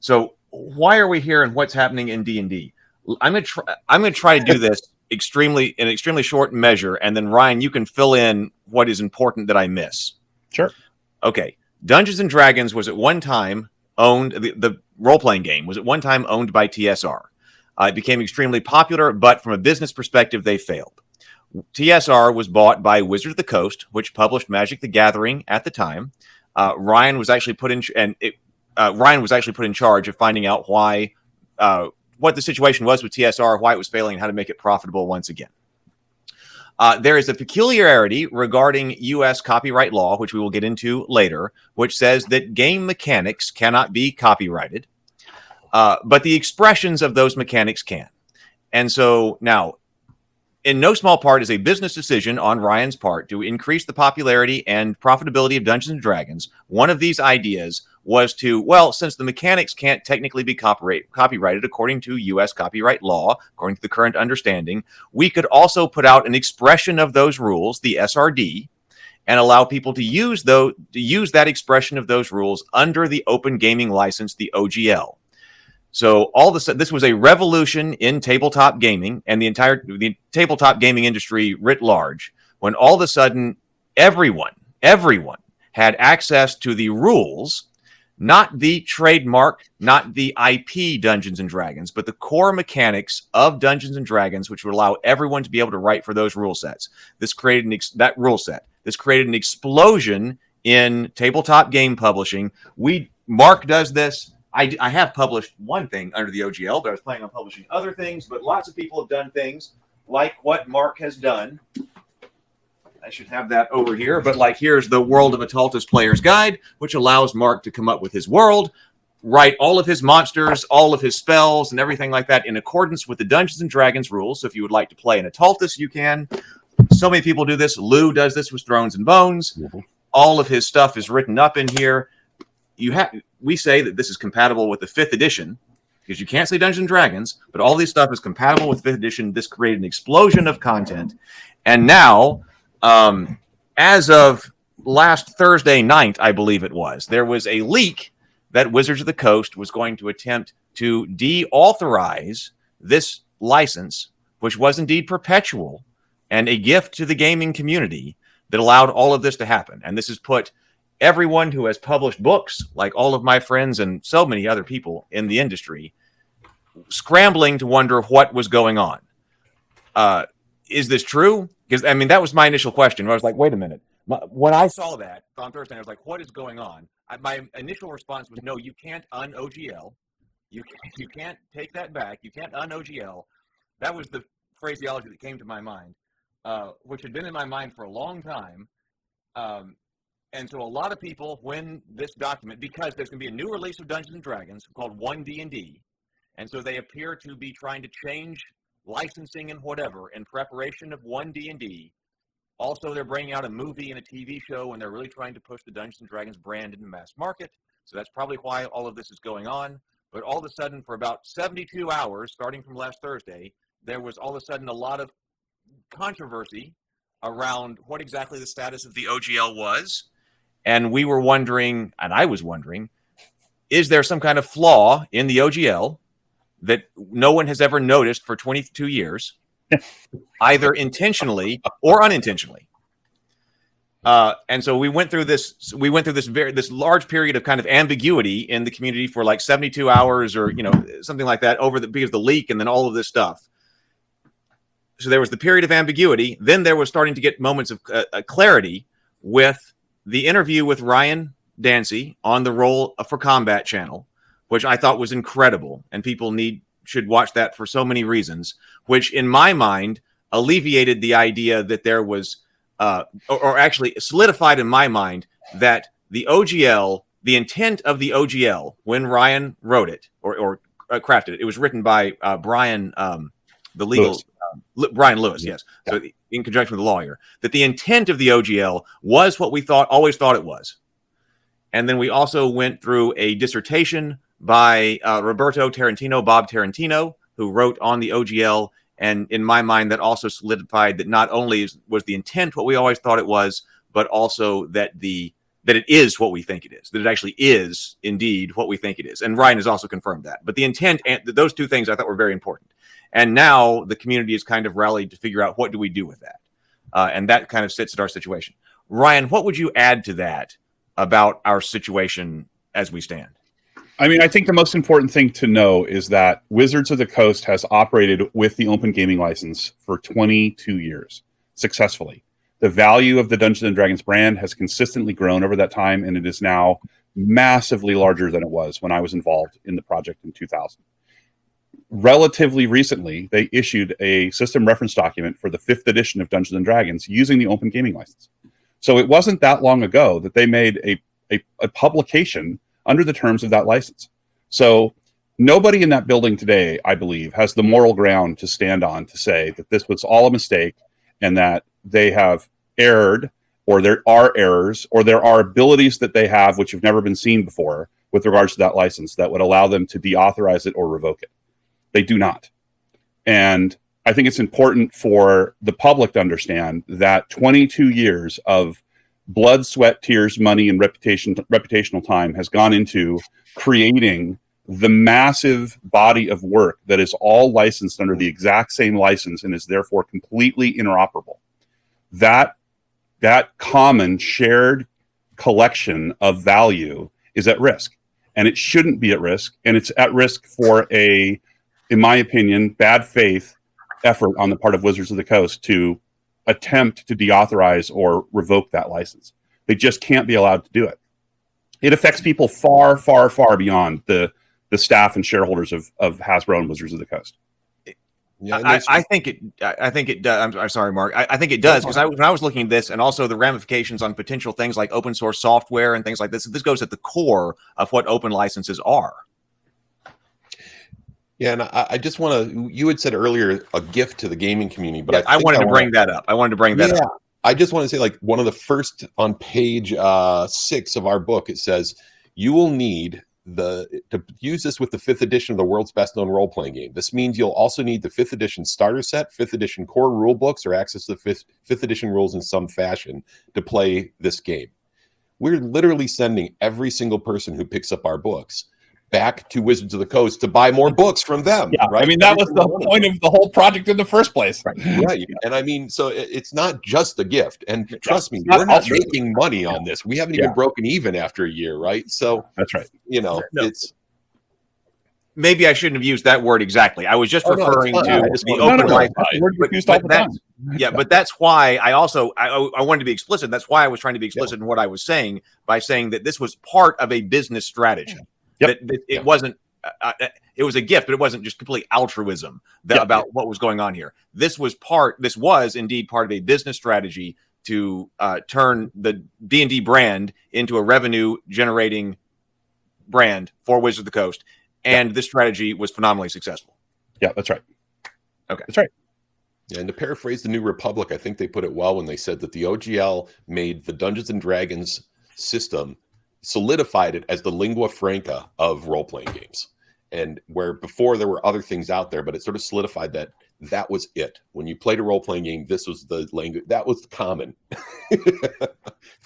So why are we here and what's happening in D&D? I'm gonna try to do this in extremely short measure, and then Ryan, you can fill in what is important that I miss. Sure. Okay. Dungeons and Dragons was at one time owned, the role-playing game was at one time owned by TSR. It became extremely popular, but from a business perspective, they failed. TSR was bought by Wizards of the Coast, which published Magic the Gathering at the time. Ryan was actually put in charge of finding out why, what the situation was with TSR, why it was failing, and how to make it profitable once again. There is a peculiarity regarding U.S. copyright law, which we will get into later, which says that game mechanics cannot be copyrighted, but the expressions of those mechanics can. And so now, in no small part, is a business decision on Ryan's part to increase the popularity and profitability of Dungeons and Dragons. One of these ideas was to, well, since the mechanics can't technically be copyrighted according to U.S. copyright law, according to the current understanding, we could also put out an expression of those rules, the SRD, and allow people to use that expression of those rules under the Open Gaming License, the OGL. So all of a sudden, this was a revolution in tabletop gaming and the tabletop gaming industry writ large, when all of a sudden everyone had access to the rules, not the trademark, not the IP Dungeons and Dragons, but the core mechanics of Dungeons and Dragons, which would allow everyone to be able to write for those rule sets. This created that rule set. This created an explosion in tabletop game publishing. Mark does this. I have published one thing under the OGL, but I was planning on publishing other things. But lots of people have done things like what Mark has done. I should have that over here. But like, here's the World of Ataltis Player's Guide, which allows Mark to come up with his world, write all of his monsters, all of his spells, and everything like that in accordance with the Dungeons and Dragons rules. So if you would like to play an Ataltis, you can. So many people do this. Lou does this with Thrones and Bones. Mm-hmm. All of his stuff is written up in here. We say that this is compatible with the 5th edition because you can't say Dungeons and Dragons, but all this stuff is compatible with 5th edition. This created an explosion of content. And now, as of last Thursday night, I believe it was, there was a leak that Wizards of the Coast was going to attempt to deauthorize this license, which was indeed perpetual and a gift to the gaming community that allowed all of this to happen. And this has put everyone who has published books, like all of my friends and so many other people in the industry, scrambling to wonder what was going on. Is this true? Because, I mean, that was my initial question. I was like, wait a minute. When I saw that on Thursday, I was like, what is going on? My initial response was, no, you can't un-OGL. You can't take that back. You can't un-OGL. That was the phraseology that came to my mind, which had been in my mind for a long time. And so a lot of people, when this document, because there's going to be a new release of Dungeons & Dragons called D&D, and so they appear to be trying to change licensing and whatever in preparation of D&D. Also, they're bringing out a movie and a TV show, and they're really trying to push the Dungeons & Dragons brand in the mass market. So that's probably why all of this is going on. But all of a sudden, for about 72 hours, starting from last Thursday, there was all of a sudden a lot of controversy around what exactly the status of the OGL was. And we were wondering, and I was wondering, is there some kind of flaw in the OGL that no one has ever noticed for 22 years, either intentionally or unintentionally? And so we went through this large period of kind of ambiguity in the community for like 72 hours or, something like that because of the leak and then all of this stuff. So there was the period of ambiguity. Then there was starting to get moments of clarity with the interview with Ryan Dancey on the Roll for Combat channel, which I thought was incredible, and people should watch that for so many reasons, which in my mind alleviated the idea that there was, or actually solidified in my mind that the OGL, the intent of the OGL when Ryan wrote it or crafted it, it was written by Brian, the legal... Brian Lewis, yes. So in conjunction with the lawyer, that the intent of the OGL was what we always thought it was. And then we also went through a dissertation by Bob Tarantino, who wrote on the OGL. And in my mind, that also solidified that not only was the intent what we always thought it was, but also that the that it is what we think it is, that it actually is indeed what we think it is. And Ryan has also confirmed that. But the intent, and those two things I thought were very important. And now the community is kind of rallied to figure out what do we do with that. And that kind of sits at our situation. Ryan, what would you add to that about our situation as we stand? I mean, I think the most important thing to know is that Wizards of the Coast has operated with the Open Gaming License for 22 years successfully. The value of the Dungeons & Dragons brand has consistently grown over that time, and it is now massively larger than it was when I was involved in the project in 2000. Relatively recently, they issued a system reference document for the 5th edition of Dungeons & Dragons using the Open Gaming License. So it wasn't that long ago that they made a publication under the terms of that license. So nobody in that building today, I believe, has the moral ground to stand on to say that this was all a mistake and that they have erred, or there are errors, or there are abilities that they have which have never been seen before with regards to that license that would allow them to deauthorize it or revoke it. They do not. And I think it's important for the public to understand that 22 years of blood, sweat, tears, money, and reputational time has gone into creating the massive body of work that is all licensed under the exact same license and is therefore completely interoperable. That common shared collection of value is at risk, and it shouldn't be at risk. And it's at risk for in my opinion, bad faith effort on the part of Wizards of the Coast to attempt to deauthorize or revoke that license. They just can't be allowed to do it. It affects people far, far, far beyond the staff and shareholders of Hasbro and Wizards of the Coast. Yeah, I think it does. I'm sorry, Mark. I think it does, because when I was looking at this, and also the ramifications on potential things like open source software and things like this goes at the core of what open licenses are. Yeah, and I just want to, you had said earlier, a gift to the gaming community, but yeah, I wanted to bring that up. I just want to say, like, one of the first on page 6 of our book, it says, you will need to use this with the 5th edition of the world's best known role-playing game. This means you'll also need the 5th edition starter set, 5th edition core rule books, or access to the 5th edition rules in some fashion to play this game. We're literally sending every single person who picks up our books back to Wizards of the Coast to buy more books from them. Yeah, right? I mean, that was the point of the whole project in the first place. Right. And I mean, so it's not just a gift. And trust me, we're not making money on this. We haven't even broken even after a year, right? So that's right. You know, it's maybe I shouldn't have used that word exactly. I was just referring to the open license. But that's why I also I wanted to be explicit. That's why I was trying to be explicit in what I was saying by saying that this was part of a business strategy. That it wasn't. It was a gift, but it wasn't just complete altruism about what was going on here. This was indeed part of a business strategy to turn the D&D brand into a revenue-generating brand for Wizards of the Coast, and this strategy was phenomenally successful. Yeah, that's right. Okay, that's right. And to paraphrase the New Republic, I think they put it well when they said that the OGL made the Dungeons and Dragons system, solidified it as the lingua franca of role-playing games. And where before there were other things out there, but it sort of solidified that was it. When you played a role-playing game, this was the language, that was common.